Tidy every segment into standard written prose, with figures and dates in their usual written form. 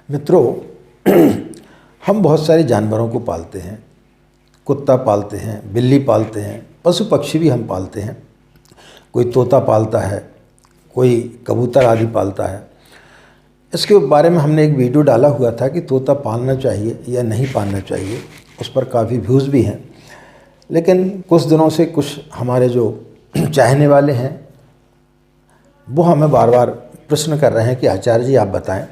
मित्रों, हम बहुत सारे जानवरों को पालते हैं। कुत्ता पालते हैं, बिल्ली पालते हैं, पशु पक्षी भी हम पालते हैं। कोई तोता पालता है, कोई कबूतर आदि पालता है। इसके बारे में हमने एक वीडियो डाला हुआ था कि तोता पालना चाहिए या नहीं पालना चाहिए। उस पर काफ़ी व्यूज़ भी हैं, लेकिन कुछ दिनों से कुछ हमारे जो चाहने वाले हैं वो हमें बार बार प्रश्न कर रहे हैं कि आचार्य जी आप बताएं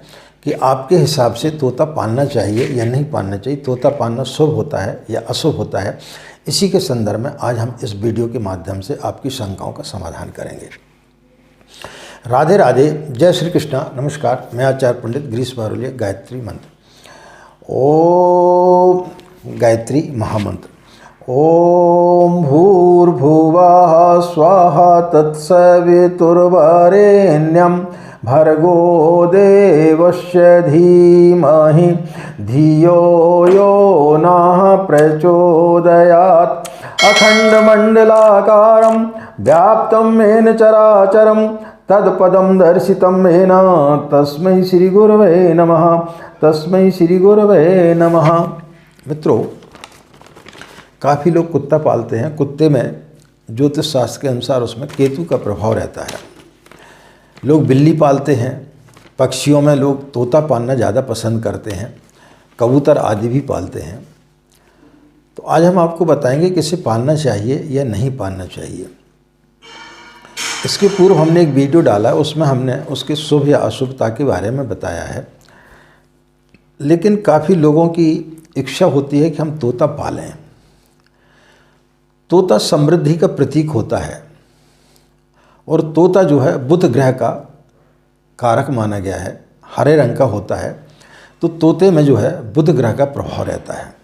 कि आपके हिसाब से तोता पालना चाहिए या नहीं पालना चाहिए, तोता पालना शुभ होता है या अशुभ होता है। इसी के संदर्भ में आज हम इस वीडियो के माध्यम से आपकी शंकाओं का समाधान करेंगे। राधे राधे, जय श्री कृष्णा। नमस्कार, मैं आचार्य पंडित गिरीश बारोलिया। गायत्री मंत्र। ओम गायत्री महामंत्र। ओम भूर्भुवः स्वाहा तत्सवितुर्वरेण्यं भर्गो देवस्य धीमहि धियो यो नः प्रचोदयात्। अखण्डमण्डलाकारं व्याप्तं येन चराचरं तत्पदं दर्शितं येन तस्मै श्री गुरवे नमः। तस्मै श्री गुरवे नमः। मित्रों, काफ़ी लोग कुत्ता पालते हैं। कुत्ते में ज्योतिष शास्त्र के अनुसार उसमें केतु का प्रभाव रहता है। लोग बिल्ली पालते हैं। पक्षियों में लोग तोता पालना ज़्यादा पसंद करते हैं, कबूतर आदि भी पालते हैं। तो आज हम आपको बताएंगे कि इसे पालना चाहिए या नहीं पालना चाहिए। इसके पूर्व हमने एक वीडियो डाला, उसमें हमने उसके शुभ या अशुभता के बारे में बताया है। लेकिन काफ़ी लोगों की इच्छा होती है कि हम तोता पालें। तोता समृद्धि का प्रतीक होता है और तोता जो है बुध ग्रह का कारक माना गया है, हरे रंग का होता है। तो तोते में जो है बुध ग्रह का प्रभाव रहता है।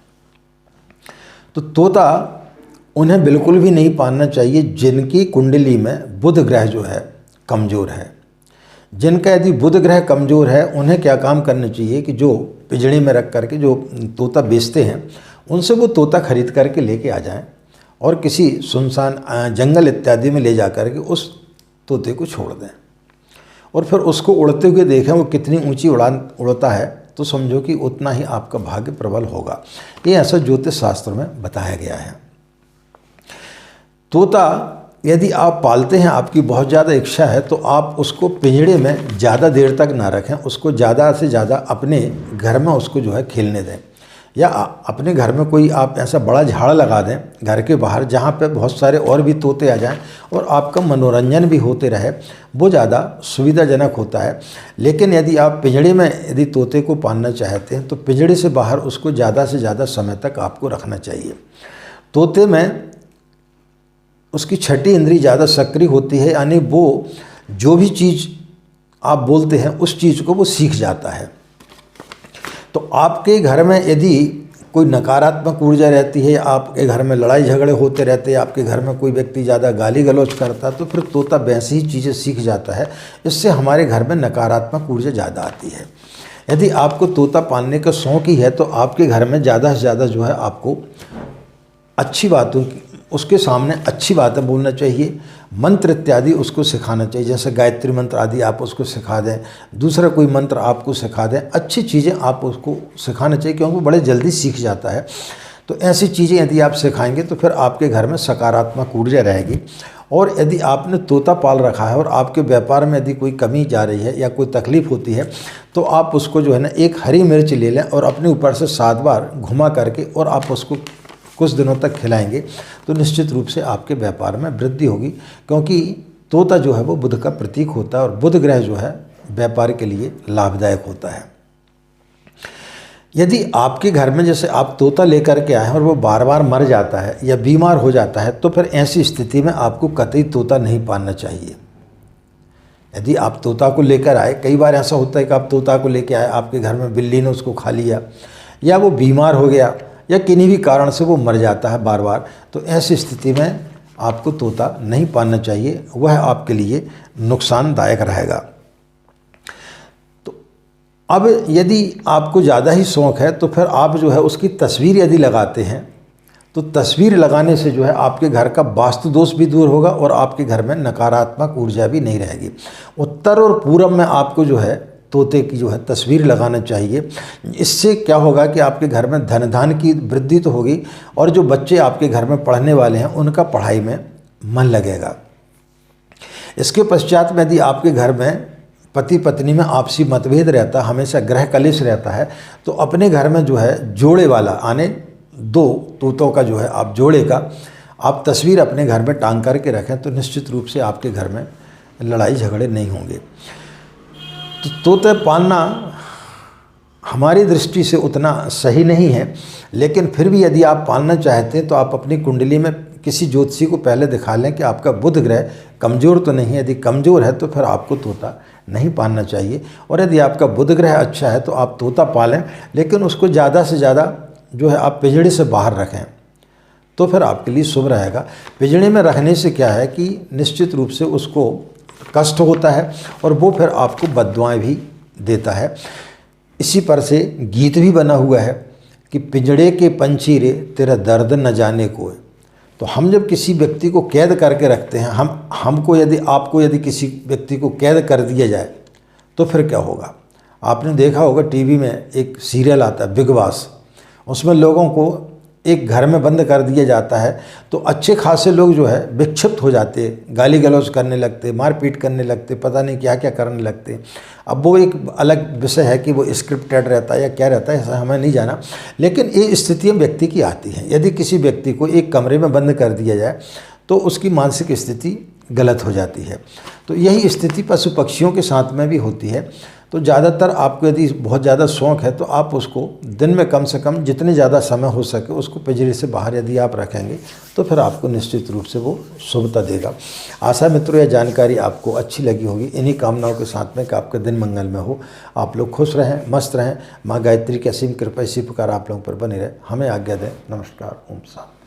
तो तोता उन्हें बिल्कुल भी नहीं पालना चाहिए जिनकी कुंडली में बुध ग्रह जो है कमज़ोर है। जिनका यदि बुध ग्रह कमज़ोर है, उन्हें क्या काम करना चाहिए कि जो पिंजड़े में रख करके जो तोता बेचते हैं उनसे वो तोता खरीद करके लेके आ जाएं और किसी सुनसान जंगल इत्यादि में ले जा कर के उस तोते को छोड़ दें और फिर उसको उड़ते हुए देखें वो कितनी ऊंची उड़ता है, तो समझो कि उतना ही आपका भाग्य प्रबल होगा। ये ऐसा ज्योतिष शास्त्र में बताया गया है। तोता यदि आप पालते हैं, आपकी बहुत ज़्यादा इच्छा है, तो आप उसको पिंजड़े में ज़्यादा देर तक ना रखें। उसको ज़्यादा से ज़्यादा अपने घर में उसको जो है खेलने दें, या अपने घर में कोई आप ऐसा बड़ा झाड़ लगा दें घर के बाहर जहाँ पे बहुत सारे और भी तोते आ जाएं और आपका मनोरंजन भी होते रहे। वो ज़्यादा सुविधाजनक होता है। लेकिन यदि आप पिंजड़े में यदि तोते को पालना चाहते हैं तो पिंजड़े से बाहर उसको ज़्यादा से ज़्यादा समय तक आपको रखना चाहिए। तोते में उसकी छठी इंद्री ज़्यादा सक्रिय होती है, यानी वो जो भी चीज़ आप बोलते हैं उस चीज़ को वो सीख जाता है। तो आपके घर में यदि कोई नकारात्मक ऊर्जा रहती है, आपके घर में लड़ाई झगड़े होते रहते हैं, आपके घर में कोई व्यक्ति ज़्यादा गाली गलौज करता है, तो फिर तोता वैसी ही चीज़ें सीख जाता है। इससे हमारे घर में नकारात्मक ऊर्जा ज़्यादा आती है। यदि आपको तोता पालने का शौक़ ही है तो आपके घर में ज़्यादा से ज़्यादा जो है आपको अच्छी बातों की उसके सामने अच्छी बातें बोलना चाहिए। मंत्र इत्यादि उसको सिखाना चाहिए, जैसे गायत्री मंत्र आदि आप उसको सिखा दें, दूसरा कोई मंत्र आपको सिखा दें। अच्छी चीज़ें आप उसको सिखाना चाहिए क्योंकि वो बड़े जल्दी सीख जाता है। तो ऐसी चीज़ें यदि आप सिखाएंगे तो फिर आपके घर में सकारात्मक ऊर्जा रहेगी। और यदि आपने तोता पाल रखा है और आपके व्यापार में यदि कोई कमी जा रही है या कोई तकलीफ़ होती है, तो आप उसको जो है ना एक हरी मिर्च ले लें और अपने ऊपर से 7 बार घुमा करके और आप उसको कुछ दिनों तक खिलाएंगे तो निश्चित रूप से आपके व्यापार में वृद्धि होगी। क्योंकि तोता जो है वो बुध का प्रतीक होता है और बुध ग्रह जो है व्यापार के लिए लाभदायक होता है। यदि आपके घर में जैसे आप तोता लेकर के आए हैं और वो बार बार मर जाता है या बीमार हो जाता है, तो फिर ऐसी स्थिति में आपको कतई तोता नहीं पालना चाहिए। यदि आप तोता को लेकर आए, कई बार ऐसा होता है कि आप तोता को लेकर आए, आपके घर में बिल्ली ने उसको खा लिया या वो बीमार हो गया या किन्हीं भी कारण से वो मर जाता है बार बार, तो ऐसी स्थिति में आपको तोता नहीं पालना चाहिए। वह आपके लिए नुकसानदायक रहेगा। तो अब यदि आपको ज़्यादा ही शौक़ है तो फिर आप जो है उसकी तस्वीर यदि लगाते हैं तो तस्वीर लगाने से जो है आपके घर का वास्तु दोष भी दूर होगा और आपके घर में नकारात्मक ऊर्जा भी नहीं रहेगी। उत्तर और पूरब में आपको जो है तोते की जो है तस्वीर लगाना चाहिए। इससे क्या होगा कि आपके घर में धन धान की वृद्धि तो होगी और जो बच्चे आपके घर में पढ़ने वाले हैं उनका पढ़ाई में मन लगेगा। इसके पश्चात में यदि आपके घर में पति पत्नी में आपसी मतभेद रहता, हमेशा ग्रह कलेश रहता है, तो अपने घर में जो है जोड़े वाला आने 2 तोतों का जो है आप जोड़े का आप तस्वीर अपने घर में टांग करके रखें तो निश्चित रूप से आपके घर में लड़ाई झगड़े नहीं होंगे। तो तोते पालना हमारी दृष्टि से उतना सही नहीं है, लेकिन फिर भी यदि आप पालना चाहते हैं तो आप अपनी कुंडली में किसी ज्योतिषी को पहले दिखा लें कि आपका बुध ग्रह कमज़ोर तो नहीं है। यदि कमज़ोर है तो फिर आपको तोता नहीं पालना चाहिए, और यदि आपका बुध ग्रह अच्छा है तो आप तोता पालें, लेकिन उसको ज़्यादा से ज़्यादा जो है आप पिंजड़े से बाहर रखें तो फिर आपके लिए शुभ रहेगा। पिंजड़े में रखने से क्या है कि निश्चित रूप से उसको कष्ट होता है और वो फिर आपको बद्दुआएं भी देता है। इसी पर से गीत भी बना हुआ है कि पिंजड़े के पंछी रे तेरा दर्द न जाने कोई। तो हम जब किसी व्यक्ति को कैद करके रखते हैं, हमको यदि आपको यदि किसी व्यक्ति को कैद कर दिया जाए तो फिर क्या होगा। आपने देखा होगा टीवी में एक सीरियल आता है बिग बॉस, उसमें लोगों को एक घर में बंद कर दिया जाता है तो अच्छे खासे लोग जो है विक्षिप्त हो जाते, गाली गलौज करने लगते, मारपीट करने लगते, पता नहीं क्या क्या करने लगते। अब वो एक अलग विषय है कि वो स्क्रिप्टेड रहता है या क्या रहता है, ऐसा हमें नहीं जाना, लेकिन ये स्थितियाँ व्यक्ति की आती हैं। यदि किसी व्यक्ति को एक कमरे में बंद कर दिया जाए तो उसकी मानसिक स्थिति गलत हो जाती है। तो यही स्थिति पशु पक्षियों के साथ में भी होती है। तो ज़्यादातर आपको यदि बहुत ज़्यादा शौक़ है तो आप उसको दिन में कम से कम जितने ज़्यादा समय हो सके उसको पिंजरे से बाहर यदि आप रखेंगे तो फिर आपको निश्चित रूप से वो शुभता देगा। आशा मित्रों यह जानकारी आपको अच्छी लगी होगी। इन्हीं कामनाओं के साथ में कि आपका दिन मंगल में हो, आप लोग खुश रहें, मस्त रहें। माँ गायत्री की असीम कृपा इसी प्रकार आप लोगों पर बनी रहे। हमें आज्ञा दें। नमस्कार। ओम शांति।